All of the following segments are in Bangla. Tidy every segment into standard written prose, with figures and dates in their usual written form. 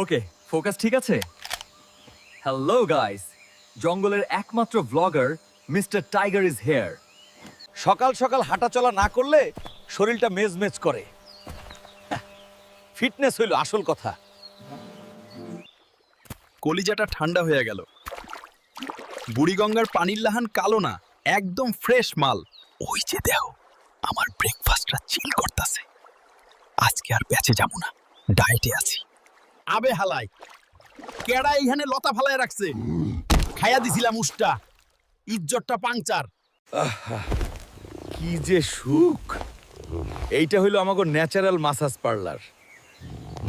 ওকে, ফোকাস ঠিক আছে। হ্যালো গাইস, জঙ্গলের একমাত্র blogger mister tiger is here. সকাল সকাল হাঁটাচলা না করলে শরীরটা মেজমেজ করে। ফিটনেস হইল আসল কথা। কলিজাটা ঠান্ডা হয়ে গেল। বুড়িগঙ্গার পানির লাহান কালো না, একদম ফ্রেশ মাল। ওই যে দেও, আমার ব্রেকফাস্টটা চিল করতেছে। আজকে আর বেঁচে যাব না, ডায়েটে আছি। আবে হালাই, কেডা এইখানে লতা ফালায় রাখছে? খাইয়া দিছিলাম উষ্টা, ইজ্জতটা পাংচার। কি যে সুখ! এইটা হইল আমাগো ন্যাচারাল মাসাজ পার্লার,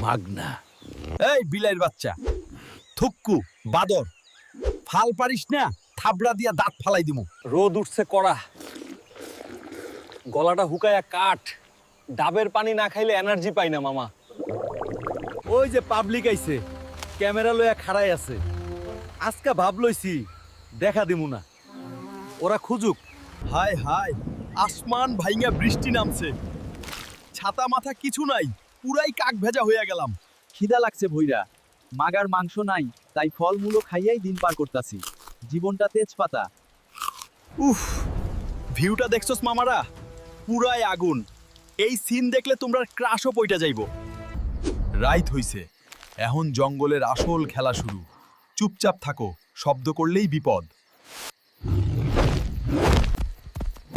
মাগনা। এই বিলাইর বাচ্চা, থুক্কু বাদর, ফাল পারিস না, থাবড়া দিয়া দাঁত ফালাই দিমু। রোদ উঠছে কড়া, গলাটা হুকায়া কাঠ। ডাবের পানি না খাইলে এনার্জি পাই না মামা। ওই যে পাবলিক আইছে, ক্যামেরা লইয়া খাড়াই আছে। আজকা ভাব লইছি দেখা দিমু না, ওরা খুঁজুক। হায় হায়, আসমান ভাইঙ্গা বৃষ্টি নামছে। ছাতা মাথা কিছু নাই, পুরাই কাক ভেজা হইয়া গেলাম। খিদা লাগছে ভইরা, মাগার মাংস নাই, তাই ফলমূলো খাইয়াই দিন পার করতাছি। জীবনটা তেজপাতা। উফ, ভিউটা দেখছস মামারা, পুরাই আগুন। এই সিন দেখলে তোমরা ক্রাশও পইটা যাইব। রাইত হইছে, এখন জঙ্গলের আসল খেলা শুরু। চুপচাপ থাকো, শব্দ করলেই বিপদ।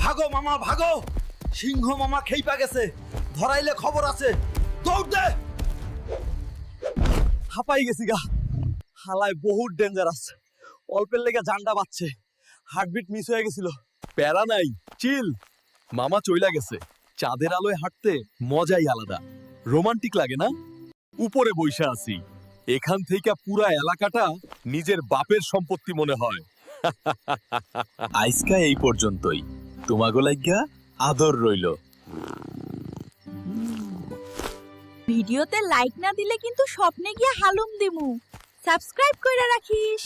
ভাগো মামা ভাগো, সিংহ মামা খেইপা গেছে, ধরাইলে খবর আছে। দৌড় দে! হাঁপাই গেছি গা, হালায় বহুত ডেঞ্জারাস। অল্পের লেগে জানটা বাজছে, হার্টবিট মিস হয়ে গেছিল। প্যারা নাই, চিল। মামা চইলা গেছে, চাঁদের আলোয় হাঁটতে মজাই আলাদা। রোমান্টিক লাগে না? উপরে বইসা আছি, এখান থেকে পুরা এলাকাটা নিজের বাপের সম্পত্তি মনে হয়। আইসকা এই পর্যন্তই, তোমাগো লাইগা আদর রইল। ভিডিওতে লাইক না দিলে কিন্তু স্বপ্নে গিয়ে হালুম দিমু। সাবস্ক্রাইব কইরা রাখিস।